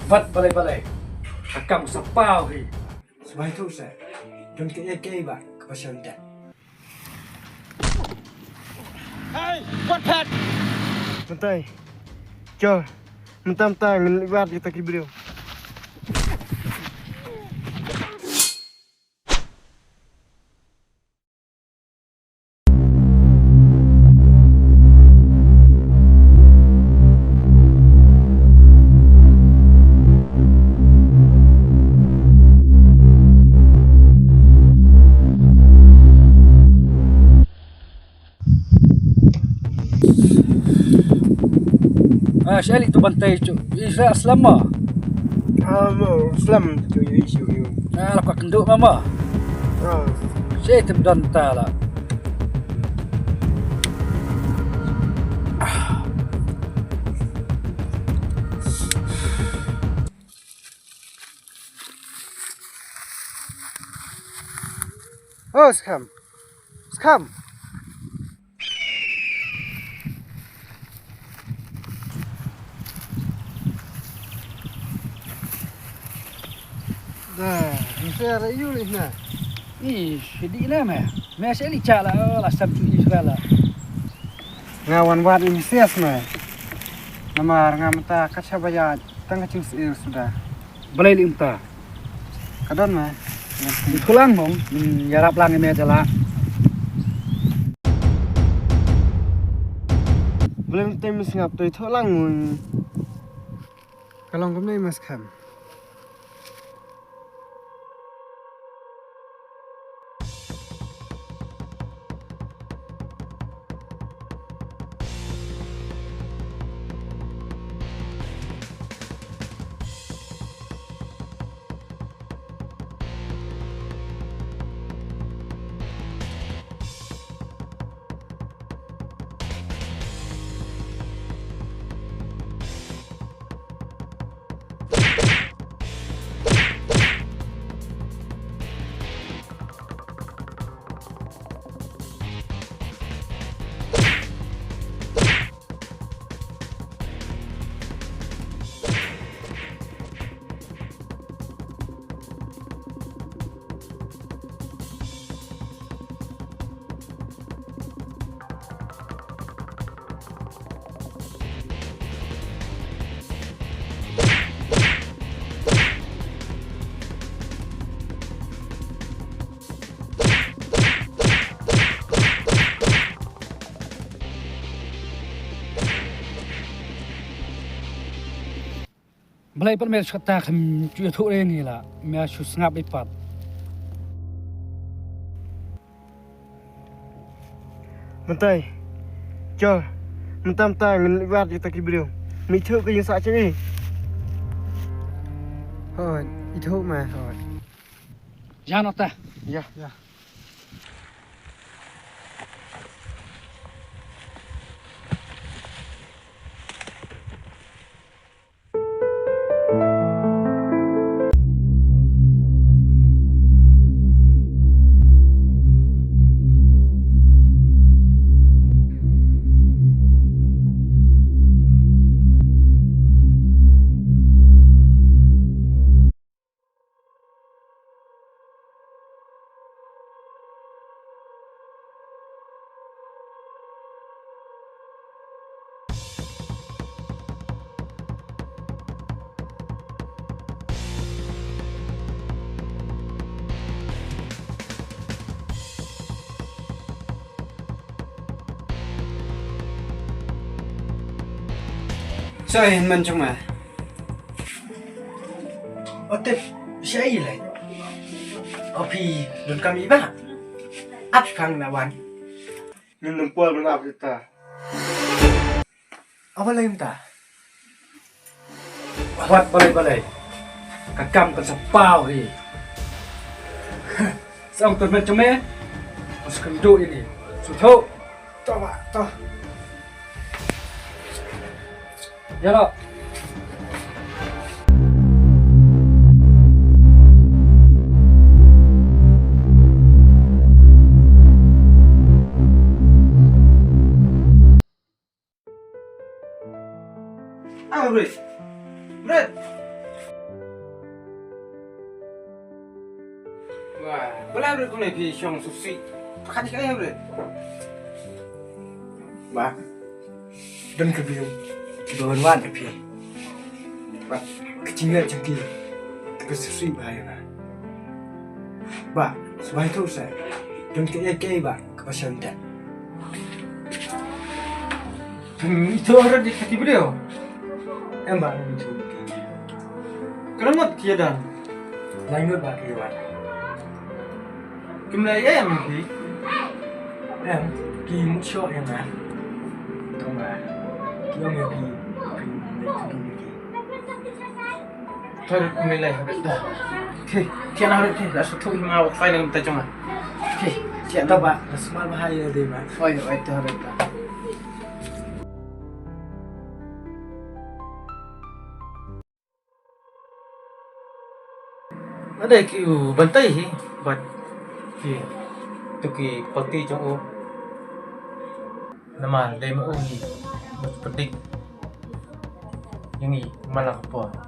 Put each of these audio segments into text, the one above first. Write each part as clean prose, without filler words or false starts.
Vắt balai-balai. Kakam sapau hi. Semai tu saya. Don ke ba kepasan dah. Hey, what pet? Mentay. Cho. Mentam-tam ngelibat kita kibrio. SLE tu bantai Israel selama. Islam tu isu ni. Lah kau kenduk mama. Saya tu berdanta lah. Oh, skam. Skam. Dah, saya rayu ni nah. Sedih lah meh. Meh SLE cak lah sabtu Israel lah. Ngawan wat ini sias mah. Namar ngamta kaca bayat tang kacing sudah. Balai limta. Kadon mah. Dikulang mong yarap lang meh adalah. Belum temis ngap tu tholang mun. Kalong kami mas kam. Balai pun meh kata kem cuy tu ni lah. Meh sus ngap lipat. Mentay. Cho. Mentam-tam ngelibat kita kibrio. Mi thuk ke yang sak ni. Hoi, itu mah hoi. Jangan otak. Ya, ya. Saya henman cuma. Otek saya lah. Opi don kami ba. Ap kang lawan. Minum pual menap kita. Apa lagi minta? Buat balai-balai. Kakam kan sapau ni. Sang tu macam ni. Mas kenduk ini. Sudah. Tahu, tahu. Ya lo. Red. Red. Kalau aku ni pergi siang susi, kan cakap apa? Ba dan ke biu don wan ke pi ba kecinggal cengki ke susi bahaya ba sebaik tu saya dan ke ba ke pasal tak Itu orang di kaki beliau. ba itu Keramat kia dan. lanjut ba ke ba Kemlai em pergi. ki mu syo yang ba tu ba ki om yo ki Tarik kemlai habis dah. Okay, kian harus ni. Dah satu mau file yang kita cuma. okay siap tak ba semua bahaya deh ba Oh ya, itu harus dah. Ada kiu bantai hi, bat ki tu ki pati trong o. Nama demo ni, bat petik. Yang ni malah apa?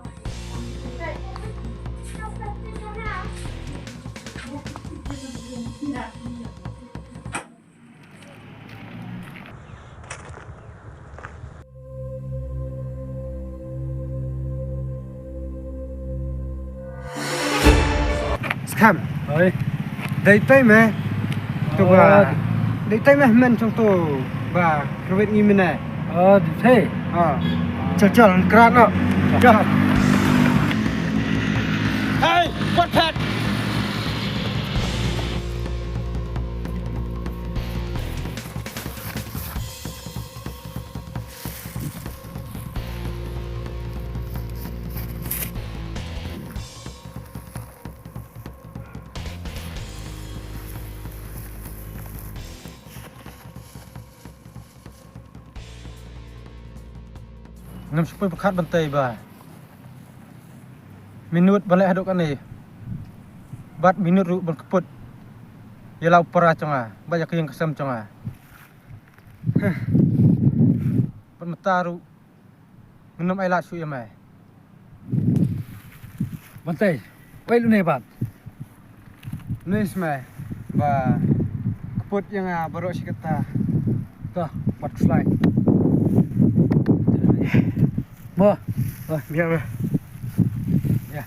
Kham, oi dari tay meh, tu ba, dari tay meh men trong tu ba, kawit ni mana? di thế Cocol kerat nak. Cocol. Hey, what pet? Nam supaya pekat bantai ba. Minut balik haduk kan ni. Bat minut ru ban keput. Yalau para conga, banyak yang kesam conga. Ban mataru. Minum air lat su ya mai. bantai wei lu ne ba Ni semai. Ba keput yang baru si kata. Tuh, buat slide. Mo, biar. Ya.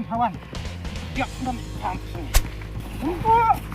Kawan, tiap dan pam. Bungkuk.